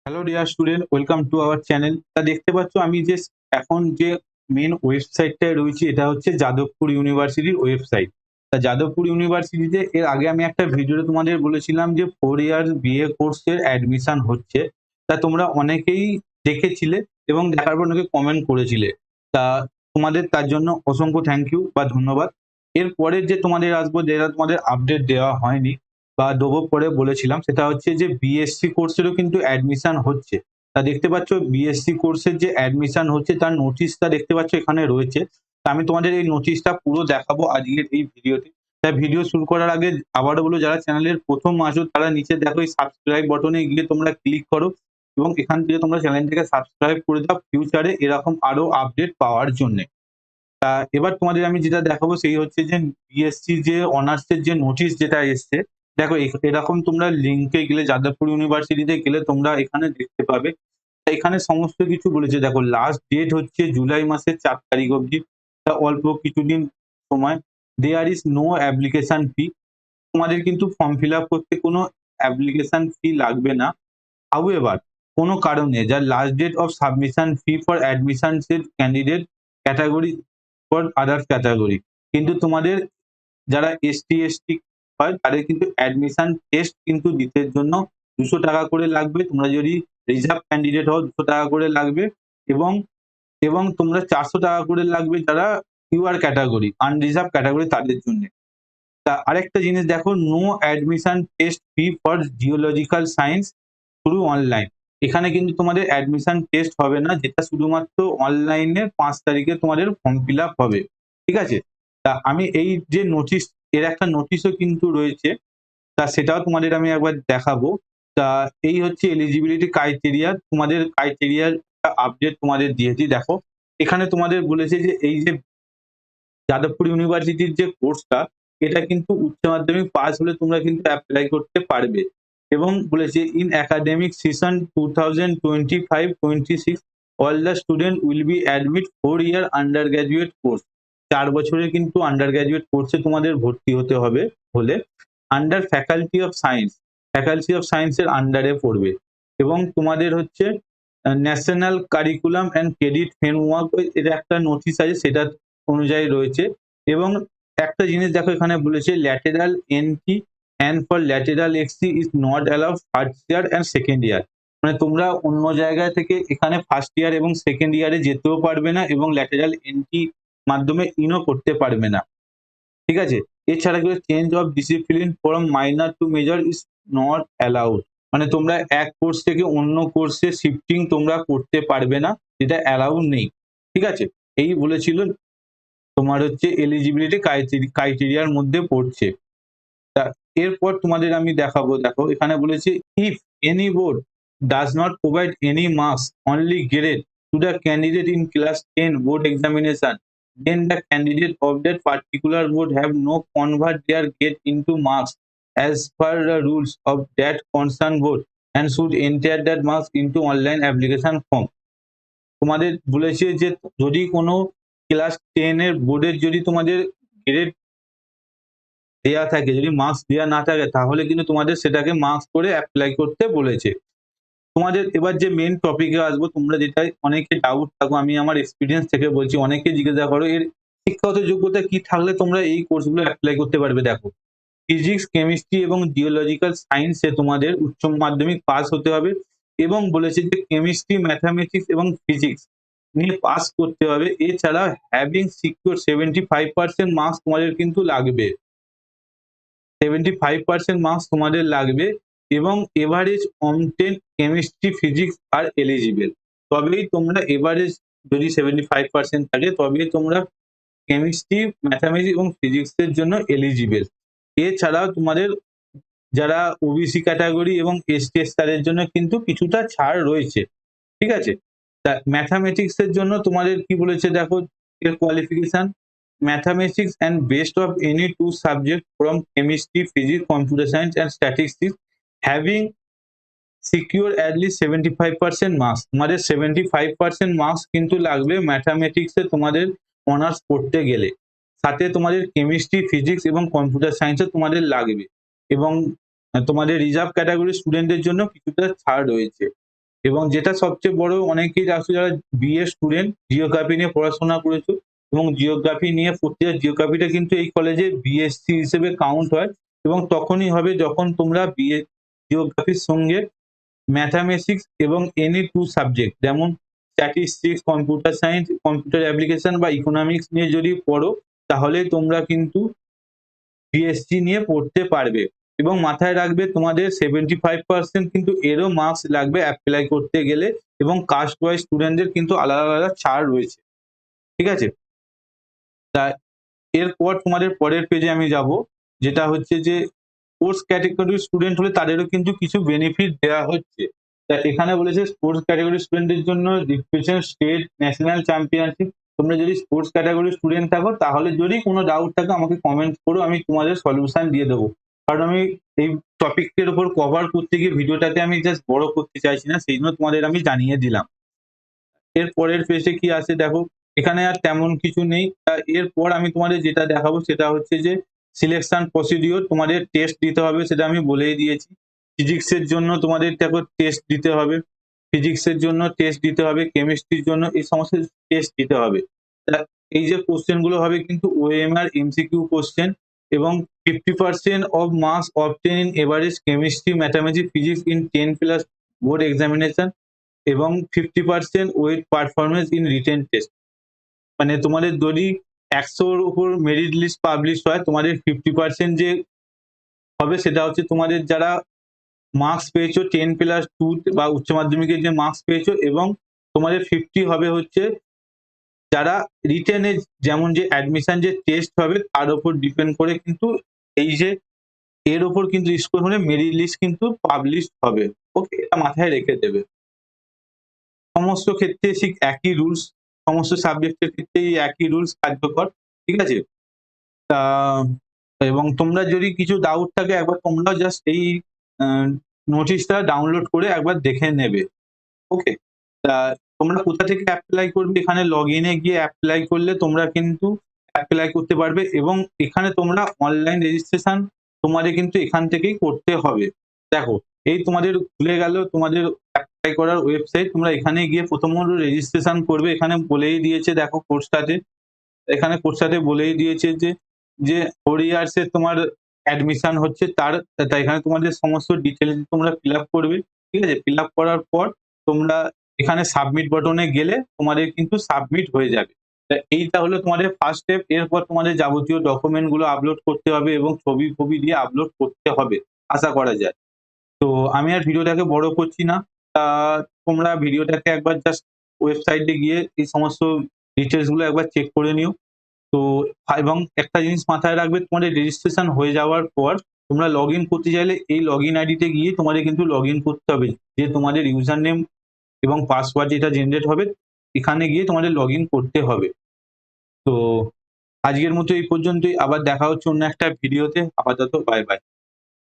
Hello dear student, welcome to our channel. দেখতে পাচ্ছ আমি যে এখন যে মেন ওয়েবসাইটটায় রয়েছি, এটা হচ্ছে যাদবপুর ইউনিভার্সিটির ওয়েবসাইট। যাদবপুর ইউনিভার্সিটিতে এর আগে আমি একটা ভিডিওতে তোমাদের বলেছিলাম যে 4 ইয়ার বিএ কোর্সের অ্যাডমিশন হচ্ছে। তোমরা অনেকেই দেখেছিলে এবং দেখার পর অনেকে কমেন্ট করেছিলে। তা তোমাদের তার জন্য অসংখ্য থ্যাংক ইউ বা ধন্যবাদ। এরপরের যে তোমাদের আসবো, যেটা তোমাদের আপডেট দেওয়া হয়নি বা দেবো পরে বলেছিলাম, সেটা হচ্ছে যে বিএসসি কোর্সেরও কিন্তু অ্যাডমিশন হচ্ছে। দেখতে পাচ্ছ বিএসসি কোর্সের যে অ্যাডমিশন হচ্ছে তার নোটিশটা দেখতে পাচ্ছ এখানে রয়েছে। আমি তোমাদের এই নোটিশটা পুরো দেখাবো আজকের এই ভিডিওতে। তাই ভিডিও শুরু করার আগে আবারও বলো, যারা চ্যানেলের প্রথম আসো তারা নিচে দেখো এই সাবস্ক্রাইব বটনে গিয়ে তোমরা ক্লিক করো এবং এখান থেকে তোমরা চ্যানেলটিকে সাবস্ক্রাইব করে দাও ফিউচারে এরকম আরো আপডেট পাওয়ার জন্য। এবার তোমাদের আমি যেটা দেখাবো সেই হচ্ছে যে বিএসসি যে অনার্সের যে নোটিশ যেটা এসছে। দেখো এরকম তোমরা লিঙ্কে গেলে, যাদবপুর ইউনিভার্সিটিতে গেলে তোমরা এখানে দেখতে পাবে। এখানে সমস্ত কিছু বলেছে। দেখো লাস্ট ডেট হচ্ছে জুলাই মাসের 4 তারিখ অবধি। অল্প কিছুদিন সময়। There is no application fee. তোমাদের কিন্তু ফর্ম ফিল আপ করতে কোনো অ্যাপ্লিকেশন ফি লাগবে না। হাউএভার, কোনো কারণে যার last date of submission fee for admission candidate category for others category, কিন্তু তোমাদের যারা এসটি এসটি হয় তাদের কিন্তু অ্যাডমিশন টেস্ট কিন্তু দিতে জন্য 200 টাকা করে লাগবে। তোমরা যদি রিজার্ভ ক্যান্ডিডেট হও 200 টাকা করে লাগবে এবং এবং তোমরা 400 টাকা করে লাগবে যারা ইউআর ক্যাটাগরি, আনরিজার্ভ ক্যাটাগরি তাদের জন্য। আরেকটা জিনিস দেখো, no admission test fee for geological science through online. এখানে কিন্তু তোমাদের অ্যাডমিশন টেস্ট হবে না, যেটা শুধুমাত্র অনলাইনে 5 তারিখে তোমাদের ফর্ম ফিল আপ হবে। ঠিক আছে। আমি এই যে নোটিশ, এর একটা নোটিশও কিন্তু রয়েছে। সেটাও তোমাদের আমি একবার দেখাবো। এই হচ্ছে এলিজিবিলিটি ক্রাইটেরিয়া। তোমাদের ক্রাইটেরিয়ার আপডেট তোমাদের দিয়েছি। দেখো এখানে তোমাদের বলেছে যে এই যে যাদবপুর ইউনিভার্সিটির যে কোর্সটা, এটা কিন্তু উচ্চ মাধ্যমিক পাস হলে তোমরা কিন্তু অ্যাপ্লাই করতে পারবে। এবং বলেছে in academic session 2025-26 all the student will be admit 4 year under graduate course. 4 বছরের কিন্তু আন্ডার গ্রাজুয়েট কোর্সে তোমাদের ভর্তি হতে হবে হলে under faculty of science. Faculty of সায়েন্সের আন্ডারে পড়বে। এবং তোমাদের হচ্ছে national curriculum and credit framework, এটা একটা নোটিশ আছে, সেটা অনুযায়ী রয়েছে। এবং একটা জিনিস দেখো এখানে বলেছে lateral entry and for lateral exit is not allowed first year and second year. মানে তোমরা অন্য জায়গা থেকে এখানে ফার্স্ট ইয়ার এবং সেকেন্ড ইয়ারে যেতেও পারবে না এবং ল্যাটেরাল এন্ট্রি মাধ্যমে ইনও করতে পারবে না। ঠিক আছে। এছাড়া কেউ change of discipline from minor to major is not allowed. মানে তোমরা এক কোর্স থেকে অন্য কোর্সে শিফটিং তোমরা করতে পারবে না, যেটা অ্যালাউড নেই। ঠিক আছে। এই বলেছিল তোমার হচ্ছে এলিজিবিলিটি ক্রাইটেরিয়ার মধ্যে পড়ছে। এরপর তোমাদের আমি দেখাবো। দেখো এখানে বলেছে if any board does not provide any marks only grade to the candidate in class 10 board examination, then the candidate of that particular board have no convert their grade into marks as per the rules of that concerned board and should enter that marks into online application form। তোমাদের বলেছে যে যদি কোনো class 10 এর বোর্ডের যদি তোমাদের grade দেয়া থাকে, যদি মার্কস দেওয়া না থাকে তাহলে কিন্তু তোমাদের সেটাকে মার্কস করে অ্যাপ্লাই করতে বলেছে। তোমাদের এবার যে মেন টপিকে আসবো, তোমরা যেটা অনেকে ডাউট থাকো, আমি আমার এক্সপিরিয়েন্স থেকে বলছি, অনেকে জিজ্ঞাসা করো এর শিক্ষাগত যোগ্যতা কি থাকলে তোমরা এই কোর্সগুলো অ্যাপ্লাই করতে পারবে। দেখো ফিজিক্স, কেমিস্ট্রি এবং জিওলজিক্যাল সায়েন্সে তোমাদের উচ্চ মাধ্যমিক পাস হতে হবে এবং বলেছে যে কেমিস্ট্রি, ম্যাথামেটিক্স এবং ফিজিক্স নিয়ে পাস করতে হবে। এছাড়া হ্যাভিং সিকিউর 75% মার্কস তোমাদের কিন্তু লাগবে। 75% মার্কস তোমাদের লাগবে এবং average on 10 chemistry physics are eligible. তবেই তোমরা এভারেজ যদি 75% থাকে তবেই তোমরা কেমিস্ট্রি, ম্যাথামেটিক্স এবং ফিজিক্সের জন্য এলিজিবল। এছাড়াও তোমাদের যারা ওবিসি ক্যাটাগরি এবং এসটি তাদের জন্য কিন্তু কিছুটা ছাড় রয়েছে। ঠিক আছে। ম্যাথামেটিক্সের জন্য তোমাদের কি বলেছে দেখো, এর qualification mathematics and best of any two subjects from chemistry, physics, computer science and statistics having secure at least 75% marks। তোমাদের 75% মার্কস কিন্তু লাগবে ম্যাথামেটিক্সে তোমাদের অনার্স পড়তে গেলে। সাথে তোমাদের কেমিস্ট্রি, ফিজিক্স এবং কম্পিউটার সায়েন্সে তোমাদের লাগবে। এবং তোমাদের রিজার্ভ ক্যাটাগরি স্টুডেন্টদের জন্য কিছুটা ছাড় রয়েছে। এবং যেটা সবচেয়ে বড়, অনেকেই আছে যারা বিএ স্টুডেন্ট, জিওগ্রাফি নিয়ে পড়াশোনা করেছো এবং জিওগ্রাফি নিয়ে প্রত্যেক জিওগ্রাফিটা কিন্তু এই কলেজে বিএসসি হিসেবে কাউন্ট হয় এবং তখনই হবে যখন তোমরা বিএ জিওগ্রাফির সঙ্গে ম্যাথামেটিক্স এবং এনি টু সাবজেক্ট যেমন statistics, computer science, computer application বা ইকোনমিক্স নিয়ে যদি পড়ো তাহলে তোমরা কিন্তু বিএসসি নিয়ে পড়তে পারবে। এবং মাথায় রাখবে তোমাদের 75% কিন্তু এরও মার্কস লাগবে অ্যাপ্লাই করতে গেলে এবং কাস্ট ওয়াইজ স্টুডেন্টদের কিন্তু আলাদা আলাদা ছাড় রয়েছে। ঠিক আছে? তা এরপর তোমাদের পরের পেজে আমি যাব, যেটা হচ্ছে যে স্পোর্টস ক্যাটেগরির স্টুডেন্ট হলে তাদেরও কিন্তু কিছু বেনিফিট দেওয়া হচ্ছে। তা এখানে বলেছে স্পোর্টস ক্যাটেগরির স্টুডেন্টদের জন্য রিপ্রেজেন্ট স্টেট ন্যাশনাল চ্যাম্পিয়নশিপ। তোমরা যদি স্পোর্টস ক্যাটাগরির স্টুডেন্ট থাকো তাহলে যদি কোনো ডাউট থাকে আমাকে কমেন্ট করো, আমি তোমাদের সলিউশন দিয়ে দেবো। কারণ আমি এই টপিকের উপর কভার করতে গিয়ে ভিডিওটাকে আমি জাস্ট বড় করতে চাইছি না, সেই জন্য তোমাদের আমি জানিয়ে দিলাম। এর পরের পেজে কি আছে দেখো, এখানে আর তেমন কিছু নেই। এরপর আমি তোমাদের যেটা দেখাবো সেটা হচ্ছে যে সিলেকশন প্রসিডিওর, তোমাদের টেস্ট দিতে হবে, সেটা আমি বলেই দিয়েছি। ফিজিক্সের জন্য তোমাদের দেখো টেস্ট দিতে হবে, ফিজিক্সের জন্য টেস্ট দিতে হবে, কেমিস্ট্রির জন্য এই সমস্ত টেস্ট দিতে হবে। এই যে কোশ্চেন গুলো হবে কিন্তু ওএমআর এমসিকিউ কোশ্চেন এবং 50% of marks obtain in average chemistry, mathematics, physics in 10+ board examination এবং 50% weight performance in written test. মানে তোমাদের যদি 100-র উপর মেরিট লিস্ট পাবলিশ হয়, তোমাদের 50% যে হবে সেটা হচ্ছে তোমাদের যারা মার্কস পেয়েছো 10+2 বা উচ্চ মাধ্যমিকের যে মার্কস পেয়েছো, এবং তোমাদের 50 হবে হচ্ছে যারা রিটেনে, যেমন যে অ্যাডমিশন যে টেস্ট হবে তার উপর ডিপেন্ড করে কিন্তু এই যে এর উপর কিন্তু স্কোর হলে মেরিট লিস্ট কিন্তু পাবলিশ হবে। ওকে, এটা মাথায় রেখে দেবে। সমস্ত ক্ষেত্রে ঠিক একই রুলস, সমস্ত সাবজেক্টের ক্ষেত্রেই একই রুলস কার্যকর। ঠিক আছে? তা এবং তোমরা যদি কিছু ডাউট থাকে একবার তোমরাও জাস্ট এই নোটিশটা ডাউনলোড করে একবার দেখে নেবে। ওকে, তা তোমরা কোথা থেকে অ্যাপ্লাই করবে, এখানে লগ ইনে গিয়ে অ্যাপ্লাই করলে তোমরা কিন্তু অ্যাপ্লাই করতে পারবে এবং এখানে তোমরা অনলাইন রেজিস্ট্রেশন তোমাদের কিন্তু এখান থেকেই করতে হবে। দেখো, এই তোমাদের খুলে গেল তোমাদের অ্যাপ্লাই করার ওয়েবসাইট, তোমরা এখানে গিয়ে প্রথমত রেজিস্ট্রেশন করবে। এখানে বলেই দিয়েছে দেখো কোর্সটাতে, এখানে কোর্সটাতে বলেই দিয়েছে যে যে 4 ইয়ার্স এর তোমার অ্যাডমিশন হচ্ছে তাই এখানে তোমাদের সমস্ত ডিটেলস তোমরা ফিল আপ করবে। ঠিক আছে? ফিল আপ করার পর তোমরা এখানে সাবমিট বাটনে গেলে তোমাদের কিন্তু সাবমিট হয়ে যাবে। এইটা হলো তোমাদের ফার্স্ট স্টেপ। এরপর তোমাদের যাবতীয় ডকুমেন্ট গুলো আপলোড করতে হবে এবং ছবি দিয়ে আপলোড করতে হবে আশা করা যায়। তো আমি আর ভিডিওটাকে বড় করছি না। তা তোমরা ভিডিওটাকে একবার জাস্ট ওয়েবসাইটে গিয়ে এই সমস্ত ডিটেলস গুলো একবার চেক করে নিও। তো এবং একটা জিনিস মাথায় রাখবে, তোমাদের রেজিস্ট্রেশন হয়ে যাওয়ার পর তোমরা লগ ইন করতে চাইলে এই লগ ইন আইডিতে গিয়ে তোমাদের কিন্তু লগ ইন করতে হবে, যে তোমাদের ইউজার নেম এবং পাসওয়ার্ড যেটা জেনারেট হবে এখানে গিয়ে তোমাদের লগ ইন করতে হবে। তো আজকের মতো এই পর্যন্তই, আবার দেখা হচ্ছে অন্য একটা ভিডিওতে। আপাতত বাই বাই।